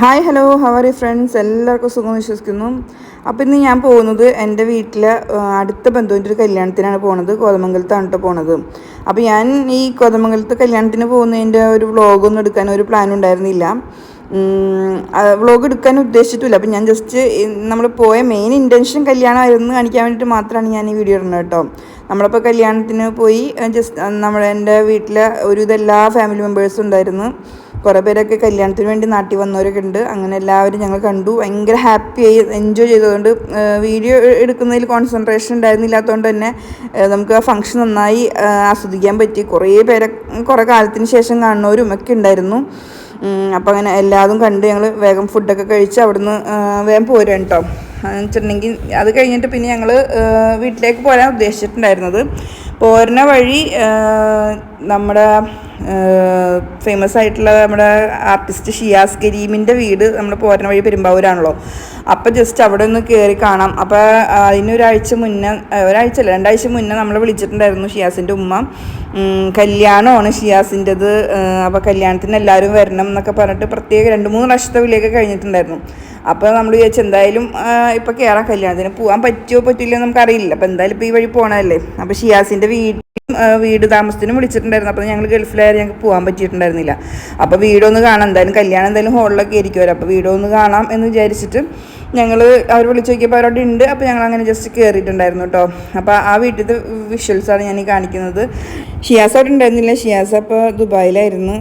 Hi hello how are you friends, എല്ലാവർക്കും സുഖം വിശ്വസിക്കുന്നു. അപ്പോൾ ഇന്ന് ഞാൻ പോകുന്നത് എൻ്റെ വീട്ടിലെ അടുത്ത ബന്ധുവിൻ്റെ ഒരു കല്യാണത്തിനാണ് പോകുന്നത്. കോതമംഗലത്താണ് കേട്ടോ പോണത്. അപ്പോൾ ഞാൻ ഈ കോതമംഗലത്ത് കല്യാണത്തിന് പോകുന്നതിൻ്റെ ഒരു വ്ളോഗൊന്നും എടുക്കാൻ ഒരു പ്ലാനും ഉണ്ടായിരുന്നില്ല. വ്ളോഗ് എടുക്കാൻ ഉദ്ദേശിച്ചിട്ടില്ല. അപ്പോൾ ഞാൻ ജസ്റ്റ് നമ്മൾ പോയ മെയിൻ ഇൻറ്റൻഷൻ കല്യാണമായിരുന്നു കാണിക്കാൻ വേണ്ടിയിട്ട് മാത്രമാണ് ഞാൻ ഈ വീഡിയോ ഇടുന്നത് കേട്ടോ. നമ്മളിപ്പോൾ കല്യാണത്തിന് പോയി ജസ്റ്റ് എൻ്റെ വീട്ടിലെ ഒരുവിധം ഫാമിലി മെമ്പേഴ്സും ഉണ്ടായിരുന്നു. കുറേ പേരൊക്കെ കല്യാണത്തിന് വേണ്ടി നാട്ടിൽ വന്നവരൊക്കെ ഉണ്ട്. അങ്ങനെ എല്ലാവരും ഞങ്ങൾ കണ്ടു, ഭയങ്കര ഹാപ്പിയായി എൻജോയ് ചെയ്തതുകൊണ്ട് വീഡിയോ എടുക്കുന്നതിൽ കോൺസെൻട്രേഷൻ ഉണ്ടായിരുന്നില്ലാത്തതുകൊണ്ട് തന്നെ നമുക്ക് ആ ഫംഗ്ഷൻ നന്നായി ആസ്വദിക്കാൻ പറ്റി. കുറേ കാലത്തിന് ശേഷം കാണുന്നവരും ഒക്കെ ഉണ്ടായിരുന്നു. അപ്പോൾ അങ്ങനെ എല്ലാതും കണ്ട് ഞങ്ങൾ വേഗം ഫുഡൊക്കെ കഴിച്ച് അവിടുന്ന് വേഗം പോരാൻ കേട്ടോ. എന്ന് വെച്ചിട്ടുണ്ടെങ്കിൽ അത് കഴിഞ്ഞിട്ട് പിന്നെ ഞങ്ങൾ വീട്ടിലേക്ക് പോരാൻ ഉദ്ദേശിച്ചിട്ടുണ്ടായിരുന്നത്. പോരുന്ന വഴി നമ്മുടെ ഫേമസ് ആയിട്ടുള്ള നമ്മുടെ ആർട്ടിസ്റ്റ് ഷിയാസ് കരീമിൻ്റെ വീട് നമ്മുടെ പോരുന്ന വഴി പെരുമ്പാവൂരാണല്ലോ. അപ്പോൾ ജസ്റ്റ് അവിടെ ഒന്ന് കയറി കാണാം. അപ്പോൾ അതിനൊരാഴ്ച മുന്നേ, ഒരാഴ്ചയല്ല 2 ആഴ്ച മുന്നേ നമ്മളെ വിളിച്ചിട്ടുണ്ടായിരുന്നു ഷിയാസിൻ്റെ ഉമ്മ. കല്യാണമാണ് ഷിയാസിൻ്റെത്, അപ്പോൾ കല്യാണത്തിന് എല്ലാവരും വരണം എന്നൊക്കെ പറഞ്ഞിട്ട് പ്രത്യേക 2-3 പ്രാവശ്യത്തെ വിളിയൊക്കെ കഴിഞ്ഞിട്ടുണ്ടായിരുന്നു. അപ്പോൾ നമ്മൾ വിചാരിച്ചു എന്തായാലും ഇപ്പോൾ കയറാം, കല്യാണത്തിന് പോകാൻ പറ്റുമോ പറ്റില്ലയോ നമുക്കറിയില്ല. അപ്പോൾ എന്തായാലും ഇപ്പോൾ ഈ വഴി പോകണമല്ലേ. അപ്പോൾ ഷിയാസിൻ്റെ വീട് താമസത്തിനും വിളിച്ചിട്ടുണ്ടായിരുന്നു. അപ്പോൾ ഞങ്ങൾ ഗൾഫിലായാലും ഞങ്ങൾക്ക് പോകാൻ പറ്റിയിട്ടുണ്ടായിരുന്നില്ല. അപ്പോൾ വീടൊന്ന് കാണാം, എന്തായാലും കല്യാണം എന്തായാലും ഹോളിലൊക്കെ ആയിരിക്കുമല്ലോ. അപ്പോൾ വീടൊന്ന് കാണാം എന്ന് വിചാരിച്ചിട്ട് ഞങ്ങൾ അവർ വിളിച്ച് നോക്കിയപ്പോൾ അവരവിടെ ഉണ്ട്. അപ്പോൾ ഞങ്ങൾ അങ്ങനെ ജസ്റ്റ് കയറിയിട്ടുണ്ടായിരുന്നു കേട്ടോ. അപ്പോൾ ആ വീട്ടിലത്തെ വിഷ്വൽസാണ് ഞാൻ ഈ കാണിക്കുന്നത്. ഷിയാസ് അവിടെ ഉണ്ടായിരുന്നില്ല. ഷിയാസ് അപ്പോൾ ദുബായിലായിരുന്നു,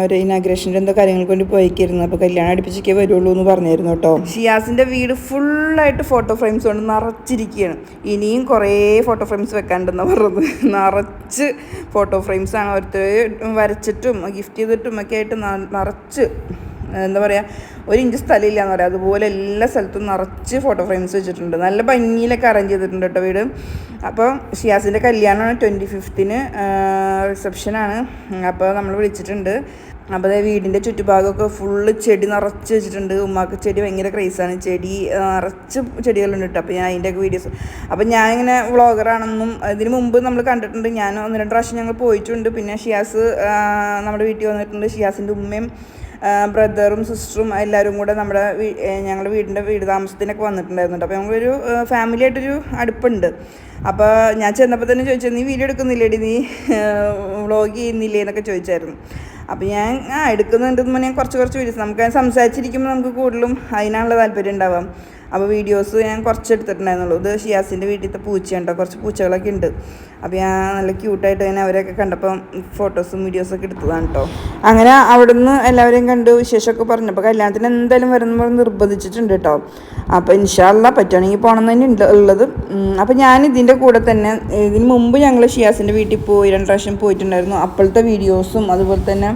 ഒരു ഇനാഗ്രേഷൻ്റെ എന്തോ കാര്യങ്ങൾക്ക് വേണ്ടി പോയിക്കായിരുന്നു. അപ്പോൾ കല്യാണം അടുപ്പിച്ചൊക്കെ വരുള്ളൂ എന്ന് പറഞ്ഞായിരുന്നു കേട്ടോ. ഷിയാസിൻ്റെ വീട് ഫുള്ളായിട്ട് ഫോട്ടോ ഫ്രെയിംസ് കൊണ്ട് നിറച്ചിരിക്കുകയാണ്. ഇനിയും കുറേ ഫോട്ടോ ഫ്രെയിംസ് വെക്കാണ്ടെന്ന് പറഞ്ഞത്. നിറച്ച് ഫോട്ടോ ഫ്രെയിംസാണ് ഓരോരുത്തർ വരച്ചിട്ടും ഗിഫ്റ്റ് ചെയ്തിട്ടും ഒക്കെ ആയിട്ട് നിറച്ച്, എന്താ പറയുക, 1 ഇഞ്ച് സ്ഥലമില്ല എന്ന് പറയാം. അതുപോലെ എല്ലാ സ്ഥലത്തും നിറച്ച് ഫോട്ടോ ഫ്രെയിംസ് വെച്ചിട്ടുണ്ട്. നല്ല ഭംഗിയിലൊക്കെ അറേഞ്ച് ചെയ്തിട്ടുണ്ട് കേട്ടോ വീട്. അപ്പോൾ ഷിയാസിൻ്റെ കല്യാണമാണ് 25ന്, റിസപ്ഷനാണ്. അപ്പോൾ നമ്മൾ വിളിച്ചിട്ടുണ്ട്. അപ്പോൾ അതായത് വീടിൻ്റെ ചുറ്റുഭാഗമൊക്കെ ഫുള്ള് ചെടി നിറച്ച് വെച്ചിട്ടുണ്ട്. ഉമ്മാക്ക് ചെടി ഭയങ്കര ക്രേസാണ്, ചെടി നിറച്ച് ചെടികളുണ്ട് കേട്ടോ. അപ്പോൾ ഞാൻ അതിൻ്റെയൊക്കെ വീഡിയോസ്, അപ്പോൾ ഞാനിങ്ങനെ വ്ളോഗറാണെന്നും ഇതിന് മുമ്പ് നമ്മൾ കണ്ടിട്ടുണ്ട്. ഞാൻ 1-2 പ്രാവശ്യം ഞങ്ങൾ പോയിട്ടുണ്ട്. പിന്നെ ഷിയാസ് നമ്മുടെ വീട്ടിൽ വന്നിട്ടുണ്ട്. ഷിയാസിൻ്റെ ഉമ്മയും ബ്രദറും സിസ്റ്ററും എല്ലാവരും കൂടെ ഞങ്ങളുടെ വീട് താമസത്തിനൊക്കെ വന്നിട്ടുണ്ടായിരുന്നു. അപ്പോൾ ഞങ്ങളൊരു ഫാമിലി ആയിട്ടൊരു അടുപ്പുണ്ട്. അപ്പോൾ ഞാൻ ചെന്നപ്പോൾ തന്നെ ചോദിച്ചത്, നീ വീഡിയോ എടുക്കുന്നില്ലേടി, നീ വ്ളോഗ് ചെയ്യുന്നില്ലേ എന്നൊക്കെ ചോദിച്ചായിരുന്നു. അപ്പോൾ ഞാൻ എടുക്കുന്നുണ്ടെന്ന് പറഞ്ഞാൽ കുറച്ച് വീഡിയോസ് നമുക്ക് സംസാരിച്ചിരിക്കുമ്പോൾ നമുക്ക് കൂടുതലും അതിനാണുള്ള താല്പര്യം ഉണ്ടാവാം. അപ്പോൾ വീഡിയോസ് ഞാൻ കുറച്ച് എടുത്തിട്ടുണ്ടായിരുന്നുള്ളൂ. ഇത് ഷിയാസിൻ്റെ വീട്ടിലത്തെ പൂച്ചയുണ്ടോ, കുറച്ച് പൂച്ചകളൊക്കെ ഉണ്ട്. അപ്പോൾ ഞാൻ നല്ല ക്യൂട്ടായിട്ട് തന്നെ അവരൊക്കെ കണ്ടപ്പം ഫോട്ടോസും വീഡിയോസൊക്കെ എടുത്തതാണ് കേട്ടോ. അങ്ങനെ അവിടുന്ന് എല്ലാവരെയും കണ്ട് വിശേഷമൊക്കെ പറഞ്ഞപ്പോൾ കല്യാണത്തിന് എന്തായാലും വരുന്ന നിർബന്ധിച്ചിട്ടുണ്ട് കേട്ടോ. അപ്പോൾ ഇൻഷാ അല്ലാഹ് പറ്റുകയാണെങ്കിൽ പോകണം തന്നെ ഉള്ളത്. അപ്പോൾ ഞാൻ ഇതിൻ്റെ കൂടെ തന്നെ ഇതിന് മുമ്പ് ഞങ്ങൾ ഷിയാസിൻ്റെ വീട്ടിൽ പോയി 2 പ്രാവശ്യം പോയിട്ടുണ്ടായിരുന്നു. അപ്പോഴത്തെ വീഡിയോസും അതുപോലെ തന്നെ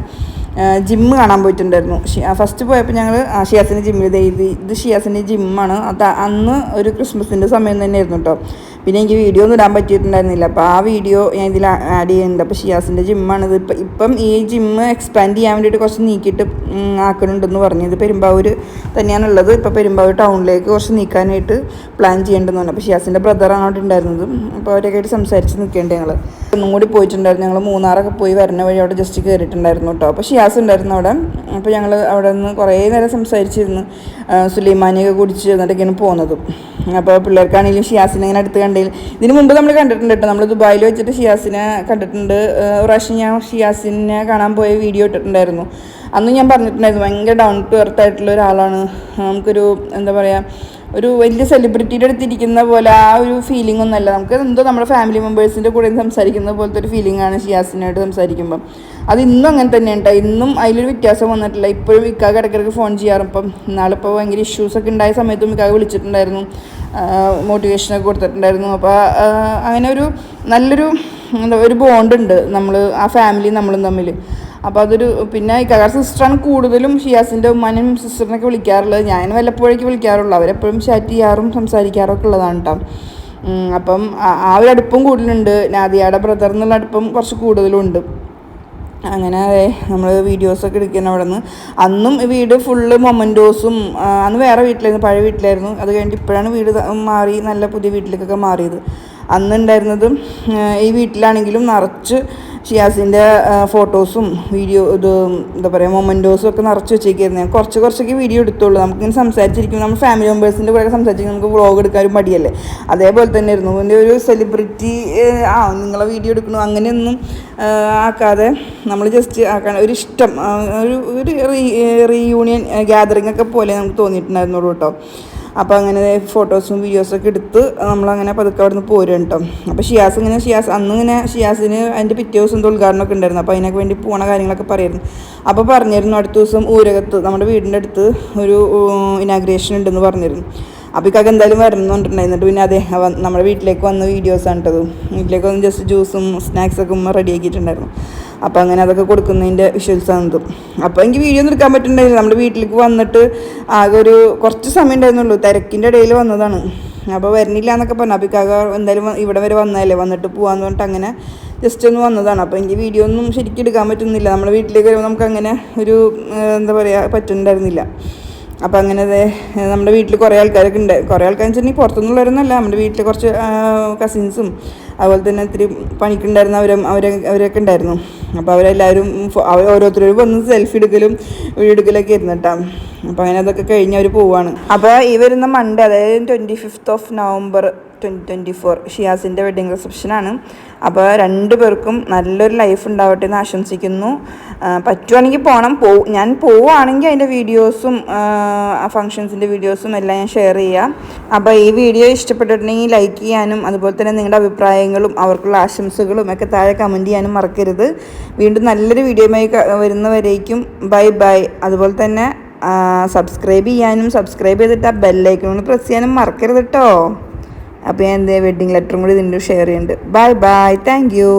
ജിമ്മ് കാണാൻ പോയിട്ടുണ്ടായിരുന്നു. ഫസ്റ്റ് പോയപ്പോൾ ഞങ്ങൾ ഷിയാസിൻ്റെ ജിമ്മിൽ ഇത് ഷിയാസിൻ്റെ ജിമ്മാണ്. അന്ന് ഒരു ക്രിസ്മസിൻ്റെ സമയം തന്നെയായിരുന്നു കേട്ടോ. പിന്നെ എനിക്ക് വീഡിയോ ഒന്നും ഇടാൻ പറ്റിയിട്ടുണ്ടായിരുന്നില്ല. അപ്പോൾ ആ വീഡിയോ ഞാൻ ഇതിൽ ആഡ് ചെയ്യുന്നുണ്ട്. അപ്പോൾ ഷിയാസിൻ്റെ ജിമ്മാണിത്. ഇപ്പം ഈ ജിമ്മ് എക്സ്പാൻഡ് ചെയ്യാൻ വേണ്ടിയിട്ട് കുറച്ച് നീക്കിയിട്ട് ആക്കണുണ്ടെന്ന് പറഞ്ഞു. ഇത് പെരുമ്പാവൂർ തന്നെയാണുള്ളത്. ഇപ്പോൾ പെരുമ്പാവൂർ ടൗണിലേക്ക് കുറച്ച് നീക്കാനായിട്ട് പ്ലാൻ ചെയ്യേണ്ടതെന്ന് പറഞ്ഞു. അപ്പോൾ ഷിയാസിൻ്റെ ബ്രദറാണ് അവിടെ ഉണ്ടായിരുന്നത്. അപ്പോൾ അവരൊക്കെ ആയിട്ട് സംസാരിച്ച് നിൽക്കേണ്ടത്. ഞങ്ങൾ ഒന്നും കൂടി പോയിട്ടുണ്ടായിരുന്നു. ഞങ്ങൾ മൂന്നാറൊക്കെ പോയി വരുന്ന വഴി അവിടെ ജസ്റ്റ് കയറിയിട്ടുണ്ടായിരുന്നു കേട്ടോ. അപ്പോൾ ഷിയാസ് ഉണ്ടായിരുന്നു അവിടെ. അപ്പോൾ ഞങ്ങൾ അവിടെ നിന്ന് കുറേ നേരം സംസാരിച്ചിരുന്നു, സുലൈമാനിയൊക്കെ കുടിച്ച് എന്നിട്ടൊക്കെയാണ് പോകുന്നത്. അപ്പോൾ പിള്ളേർക്കാണെങ്കിലും ഷിയാസിനെ ഇങ്ങനെ അടുത്ത് കണ്ടെങ്കിൽ ഇതിന് മുമ്പ് നമ്മൾ കണ്ടിട്ടുണ്ട് കേട്ടോ. നമ്മൾ ദുബായിൽ വെച്ചിട്ട് ഷിയാസിനെ കണ്ടിട്ടുണ്ട്. ഒരു പ്രാവശ്യം ഞാൻ ഷിയാസിനെ കാണാൻ പോയ വീഡിയോ ഇട്ടിട്ടുണ്ടായിരുന്നു. അന്ന് ഞാൻ പറഞ്ഞിട്ടുണ്ടായിരുന്നു ഭയങ്കര ഡൗൺ ടു എർത്ത് ആയിട്ടുള്ള ഒരാളാണ്. നമുക്കൊരു എന്താ പറയുക, ഒരു വലിയ സെലിബ്രിറ്റിയുടെ അടുത്തിരിക്കുന്ന പോലെ ആ ഒരു ഫീലിംഗ് ഒന്നുമല്ല. നമുക്ക് എന്തോ നമ്മുടെ ഫാമിലി മെമ്പേഴ്സിൻ്റെ കൂടെ സംസാരിക്കുന്ന പോലത്തെ ഒരു ഫീലിംഗാണ് ഷിയാസിനായിട്ട് സംസാരിക്കുമ്പം. അത് ഇന്നും അങ്ങനെ തന്നെ ഉണ്ട്. ഇന്നും അതിലൊരു വ്യത്യാസം വന്നിട്ടില്ല. ഇപ്പോഴും ഇക്കാക ഇടയ്ക്കിടയ്ക്ക് ഫോൺ ചെയ്യാറും. ഇപ്പം നാളിപ്പോൾ ഭയങ്കര ഇഷ്യൂസൊക്കെ ഉണ്ടായ സമയത്തും ഇക്കാക വിളിച്ചിട്ടുണ്ടായിരുന്നു, മോട്ടിവേഷനൊക്കെ കൊടുത്തിട്ടുണ്ടായിരുന്നു. അപ്പോൾ അങ്ങനെ ഒരു നല്ലൊരു ഒരു ബോണ്ടുണ്ട് ആ ഫാമിലി നമ്മളും തമ്മിൽ. അപ്പോൾ അതൊരു, പിന്നെ ഇക്കാകാർ സിസ്റ്ററാണ് കൂടുതലും ഷിയാസിൻ്റെ ഉമ്മാനും സിസ്റ്ററിനൊക്കെ വിളിക്കാറുള്ളത്. ഞാൻ വല്ലപ്പോഴേക്ക് വിളിക്കാറുള്ളൂ. അവരെപ്പോഴും ചാറ്റ് ചെയ്യാറും സംസാരിക്കാറൊക്കെ ഉള്ളതാണ് കേട്ടോ. അപ്പം ആ ഒരു അടുപ്പം കൂടുതലുണ്ട്. നാദിയയുടെ ബ്രദർ എന്നുള്ള അടുപ്പം കുറച്ച് കൂടുതലുണ്ട്. അങ്ങനെ നമ്മൾ വീഡിയോസൊക്കെ എടുക്കുന്ന അവിടെ നിന്ന്. അന്നും വീട് ഫുള്ള് മൊമൻറ്റോസും, അന്ന് വേറെ വീട്ടിലായിരുന്നു, പഴയ വീട്ടിലായിരുന്നു. അത് കഴിഞ്ഞിട്ട് ഇപ്പോഴാണ് വീട് മാറി നല്ല പുതിയ വീട്ടിലേക്കൊക്കെ മാറിയത്. അന്നുണ്ടായിരുന്നതും ഈ വീട്ടിലാണെങ്കിലും നിറച്ച് ഷിയാസിൻ്റെ ഫോട്ടോസും വീഡിയോ ഇത് എന്താ പറയുക മൊമെൻറ്റോസും ഒക്കെ നിറച്ച് വെച്ചേക്കായിരുന്നു. ഞാൻ കുറച്ചൊക്കെ വീഡിയോ എടുത്തുള്ളൂ. നമുക്കിങ്ങനെ സംസാരിച്ചിരിക്കും, നമ്മൾ ഫാമിലി മെമ്പേഴ്സിൻ്റെ കൂടെ സംസാരിച്ചിരിക്കും, നമുക്ക് വ്ളോഗ് എടുക്കാനും മടിയല്ലേ. അതേപോലെ തന്നെ ആയിരുന്നു. എൻ്റെ ഒരു സെലിബ്രിറ്റി നിങ്ങളെ വീഡിയോ എടുക്കണു അങ്ങനെയൊന്നും ആക്കാതെ നമ്മൾ ജസ്റ്റ് ആക്കാൻ ഒരു ഇഷ്ടം, ഒരു റീയൂണിയൻ ഗ്യാതറിംഗ് ഒക്കെ പോലെ നമുക്ക് തോന്നിയിട്ടുണ്ടായിരുന്നുള്ളൂ കേട്ടോ. അപ്പോൾ അങ്ങനെ ഫോട്ടോസും വീഡിയോസൊക്കെ എടുത്ത് നമ്മളങ്ങനെ പതുക്കെ അവിടെ നിന്ന് പോരും കേട്ടോ. അപ്പോൾ ഷിയാസിന് അതിൻ്റെ പിറ്റേ ദിവസം ഉദ്ഘാടനമൊക്കെ ഉണ്ടായിരുന്നു. അപ്പോൾ അതിനൊക്കെ വേണ്ടി പോണ കാര്യങ്ങളൊക്കെ പറയായിരുന്നു. അപ്പോൾ പറഞ്ഞിരുന്നു അടുത്ത ദിവസം ഊരകത്ത് നമ്മുടെ വീടിൻ്റെ അടുത്ത് ഒരു ഇനാഗ്രേഷൻ ഉണ്ടെന്ന് പറഞ്ഞിരുന്നു. അപ്പോൾ ഇക്കൊക്കെ എന്തായാലും വരണമെന്നുണ്ടായിരുന്നു. എന്നിട്ട് പിന്നെ നമ്മുടെ വീട്ടിലേക്ക് വന്ന വീഡിയോസാണ് കേട്ടത്. വീട്ടിലേക്ക് വന്ന് ജസ്റ്റ് ജ്യൂസും സ്നാക്സൊക്കെ റെഡിയാക്കിയിട്ടുണ്ടായിരുന്നു. അപ്പോൾ അങ്ങനെ അതൊക്കെ കൊടുക്കുന്നതിൻ്റെ വിഷ്വൽസാണ്. അപ്പോൾ എനിക്ക് വീഡിയോ ഒന്നും എടുക്കാൻ പറ്റുന്നുണ്ടായില്ല. നമ്മുടെ വീട്ടിലേക്ക് വന്നിട്ട് ആകെ ഒരു കുറച്ച് സമയം ഉണ്ടായിരുന്നുള്ളൂ, തിരക്കിൻ്റെ ഇടയിൽ വന്നതാണ്. അപ്പോൾ വരുന്നില്ല എന്നൊക്കെ പറഞ്ഞു. അപ്പോൾ ഇക്കാക എന്തായാലും ഇവിടെ വരെ വന്നതല്ലേ, വന്നിട്ട് പോകാമെന്ന് പറഞ്ഞിട്ട് അങ്ങനെ ജസ്റ്റ് ഒന്ന് വന്നതാണ്. അപ്പോൾ എനിക്ക് വീഡിയോ ഒന്നും ശരിക്കും എടുക്കാൻ പറ്റുന്നില്ല. നമ്മുടെ വീട്ടിലേക്ക് വരുമ്പോൾ നമുക്കങ്ങനെ ഒരു എന്താ പറയുക പറ്റുന്നുണ്ടായിരുന്നില്ല. അപ്പോൾ അങ്ങനെ നമ്മുടെ വീട്ടിൽ കുറേ ആൾക്കാരൊക്കെ ഉണ്ട്. കുറേ ആൾക്കാരെന്ന് വെച്ചിട്ടുണ്ടെങ്കിൽ പുറത്തുനിന്നുള്ളവരൊന്നുമല്ല, നമ്മുടെ വീട്ടിൽ കുറച്ച് കസിൻസും അതുപോലെ തന്നെ ഇത്തിരി പണിക്കുണ്ടായിരുന്ന അവരൊക്കെ ഉണ്ടായിരുന്നു. അപ്പോൾ അവരെല്ലാവരും ഓരോരുത്തരും വന്ന് സെൽഫി എടുക്കലും വീഡിയോ എടുക്കലൊക്കെ ഇരുന്നു കേട്ടോ. അപ്പോൾ അങ്ങനെ അതൊക്കെ കഴിഞ്ഞ് അവർ പോവുകയാണ്. അപ്പോൾ ഈ വരുന്ന മൺഡേ, അതായത് 25th November 2024 ഷിയാസിൻ്റെ വെഡ്ഡിങ് റിസപ്ഷനാണ്. അപ്പോൾ 2 പേർക്കും നല്ലൊരു ലൈഫ് ഉണ്ടാവട്ടെ എന്ന് ആശംസിക്കുന്നു. പറ്റുവാണെങ്കിൽ ഞാൻ പോവുകയാണെങ്കിൽ അതിൻ്റെ വീഡിയോസും ഫങ്ഷൻസിൻ്റെ വീഡിയോസും എല്ലാം ഞാൻ ഷെയർ ചെയ്യാം. അപ്പോൾ ഈ വീഡിയോ ഇഷ്ടപ്പെട്ടിട്ടുണ്ടെങ്കിൽ ലൈക്ക് ചെയ്യാനും അതുപോലെ തന്നെ നിങ്ങളുടെ അഭിപ്രായങ്ങളും അവർക്കുള്ള ആശംസകളും ഒക്കെ താഴെ കമൻറ്റ് ചെയ്യാനും മറക്കരുത്. വീണ്ടും നല്ലൊരു വീഡിയോയുമായി വരുന്നവരേക്കും ബൈ. അതുപോലെ തന്നെ സബ്സ്ക്രൈബ് ചെയ്തിട്ട് ആ ബെല്ലൈക്കൺ പ്രസ് ചെയ്യാനും മറക്കരുത് കേട്ടോ. അപ്പോൾ ഞാൻ വെഡ്ഡിങ് ലെറ്ററും കൂടി ഇതിൻ്റെ ഷെയർ ചെയ്യുന്നുണ്ട്. ബൈ. Thank you.